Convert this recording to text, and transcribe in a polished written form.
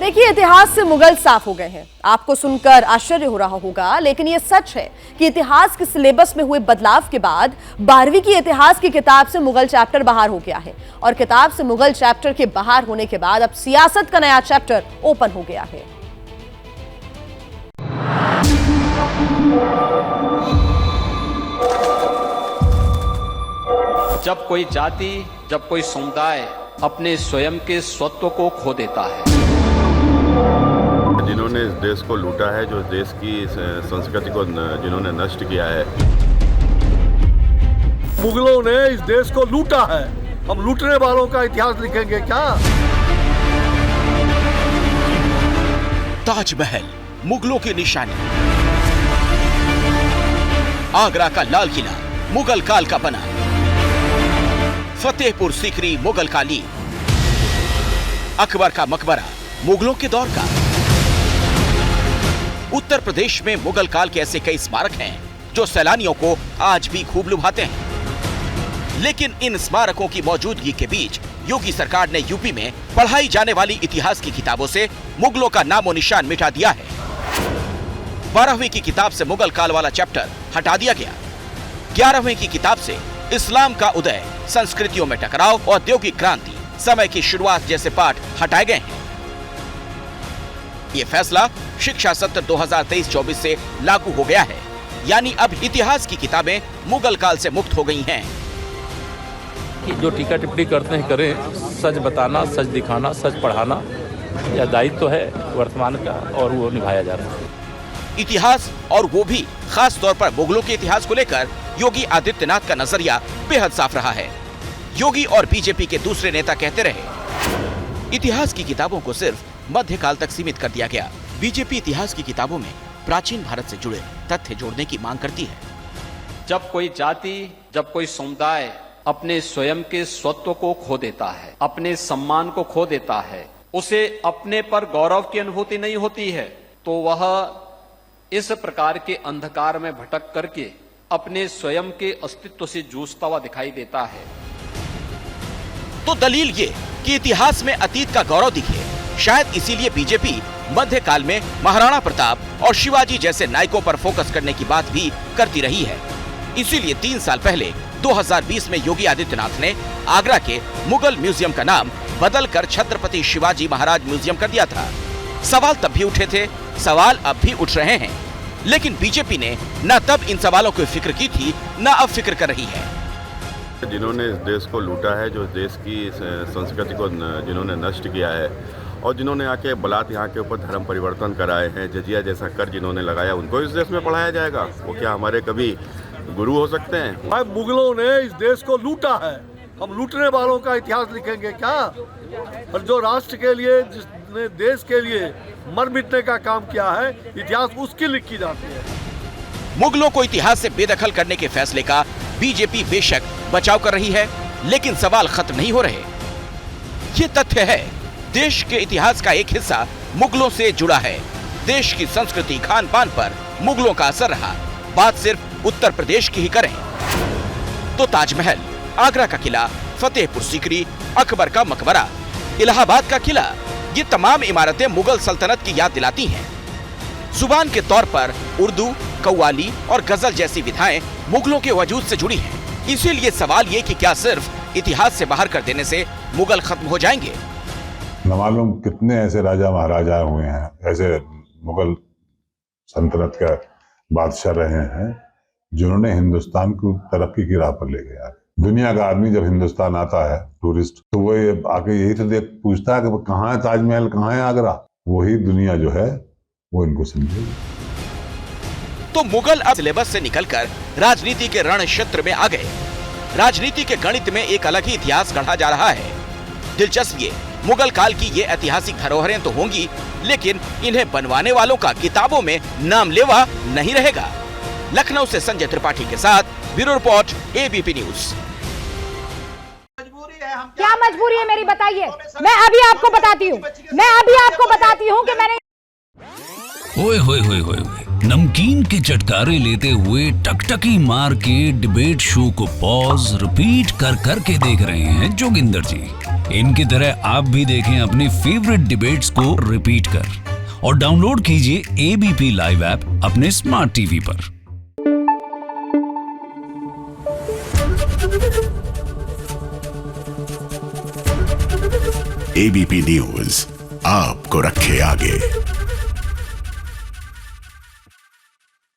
देखिए, इतिहास से मुगल साफ हो गए हैं। आपको सुनकर आश्चर्य हो रहा होगा, लेकिन यह सच है कि इतिहास के सिलेबस में हुए बदलाव के बाद 12वीं की इतिहास की किताब से मुगल चैप्टर बाहर हो गया है और किताब से मुगल चैप्टर के बाहर होने के बाद अब सियासत का नया चैप्टर ओपन हो गया है। जब कोई जाति, जब कोई समुदाय अपने स्वयं के स्वत्व को खो देता है, जिन्होंने इस देश को लूटा है, जो देश की संस्कृति को जिन्होंने नष्ट किया है, मुगलों ने इस देश को लूटा है। हम लूटने वालों का इतिहास लिखेंगे क्या? ताजमहल मुगलों की निशानी, आगरा का लाल किला मुगल काल का बना, फतेहपुर सीकरी मुगल काली, अकबर का मकबरा मुगलों के दौर का। उत्तर प्रदेश में मुगल काल के ऐसे कई स्मारक हैं जो सैलानियों को आज भी खूब लुभाते हैं। लेकिन इन स्मारकों की मौजूदगी के बीच योगी सरकार ने यूपी में पढ़ाई जाने वाली इतिहास की किताबों से मुगलों का नामो निशान मिटा दिया है। 12वीं की किताब से मुगल काल वाला चैप्टर हटा दिया गया। 11वीं की किताब से इस्लाम का उदय, संस्कृतियों में टकराव, औद्योगिक क्रांति, समय की शुरुआत जैसे पाठ हटाए गए हैं। ये फैसला शिक्षा सत्र 2023-24 से लागू हो गया है, यानी अब इतिहास की किताबें मुगल काल से मुक्त हो गई हैं। जो टीका टिप्पणी करते हैं करें, सच बताना, सच दिखाना, सच पढ़ाना, यह दायित्व तो है वर्तमान का और वो निभाया जा रहा है। इतिहास, और वो भी खास तौर पर मुगलों के इतिहास को लेकर योगी आदित्यनाथ का नजरिया बेहद साफ रहा है। योगी और बीजेपी के दूसरे नेता कहते रहे, इतिहास की किताबों को सिर्फ मध्यकाल तक सीमित कर दिया गया। बीजेपी इतिहास की किताबों में प्राचीन भारत से जुड़े तथ्य जोड़ने की मांग करती है। जब कोई जाति, जब कोई समुदाय अपने स्वयं के स्वत्व को खो देता है, अपने सम्मान को खो देता है, उसे अपने पर गौरव की अनुभूति नहीं होती है, तो वह इस प्रकार के अंधकार में भटक करके अपने स्वयं के अस्तित्व से जूझता हुआ दिखाई देता है। तो दलील ये कि इतिहास में अतीत का गौरव दिखे, शायद इसीलिए बीजेपी मध्यकाल में महाराणा प्रताप और शिवाजी जैसे नायकों पर फोकस करने की बात भी करती रही है। इसीलिए 3 साल पहले 2020 में योगी आदित्यनाथ ने आगरा के मुगल म्यूजियम का नाम बदलकर छत्रपति शिवाजी महाराज म्यूजियम कर दिया था। सवाल तब भी उठे थे, सवाल अब भी उठ रहे हैं, लेकिन बीजेपी ने न तब इन सवालों की फिक्र की थी, न अब फिक्र कर रही है। जिन्होंने इस देश को लूटा है, जो देश की संस्कृति को जिन्होंने नष्ट किया है, और जिन्होंने आके बलात् यहाँ के ऊपर धर्म परिवर्तन कराए हैं, जजिया जैसा कर जिन्होंने लगाया, उनको इस देश में पढ़ाया जाएगा? वो क्या हमारे कभी गुरु हो सकते हैं? भाई, मुगलों ने इस देश को लूटा है। हम लूटने वालों का इतिहास लिखेंगे क्या? और जो राष्ट्र के लिए, जिसने देश के लिए मर मिटने का काम किया है, इतिहास उसकी लिखी जाती है। मुगलों को इतिहास से बेदखल करने के फैसले का बीजेपी बेशक बचाव कर रही है, लेकिन सवाल खत्म नहीं हो रहे। ये तथ्य है, देश के इतिहास का एक हिस्सा मुगलों से जुड़ा है। देश की संस्कृति, खान पान पर मुगलों का असर रहा। बात सिर्फ उत्तर प्रदेश की ही करें तो ताजमहल, आगरा का किला, फतेहपुर सीकरी, अकबर का मकबरा, इलाहाबाद का किला, ये तमाम इमारतें मुगल सल्तनत की याद दिलाती हैं। जुबान के तौर पर उर्दू, कव्वाली और गजल जैसी विधाएं मुगलों के वजूद से जुड़ी हैं। इसीलिए सवाल ये कि क्या सिर्फ इतिहास से बाहर कर देने से मुगल खत्म हो जाएंगे? न मालूम कितने ऐसे राजा महाराजा हुए हैं, ऐसे मुगल सल्तनत के बादशाह रहे हैं, जिन्होंने हिंदुस्तान को तरक्की की राह पर ले गया। दुनिया का आदमी जब हिंदुस्तान आता है, टूरिस्ट, तो वो आके यही तो पूछता है कि कहाँ है ताजमहल, कहाँ है आगरा। वही दुनिया जो है वो इनको समझेगी। तो मुगल अब सिलेबस से निकलकर राजनीति के रण क्षेत्र में आ गए। राजनीति के गणित में एक अलग ही इतिहास गढ़ा जा रहा है। दिलचस्प ये, मुगल काल की ये ऐतिहासिक धरोहरें तो होंगी, लेकिन इन्हें बनवाने वालों का किताबों में नाम लेवा नहीं रहेगा। लखनऊ से संजय त्रिपाठी के साथ ब्यूरो रिपोर्ट, एबीपी न्यूज। क्या मजबूरी है मेरी, बताइए। मैं अभी आपको बताती हूँ कि मैंने ओए होए होए होए, नमकीन के चटकारे लेते हुए टकटकी मार के डिबेट शो को पॉज रिपीट कर करके देख रहे हैं जोगिंदर जी। इनकी तरह आप भी देखें अपनी फेवरेट डिबेट्स को रिपीट कर और डाउनलोड कीजिए एबीपी लाइव ऐप अपने स्मार्ट टीवी पर। एबीपी न्यूज आपको रखे आगे।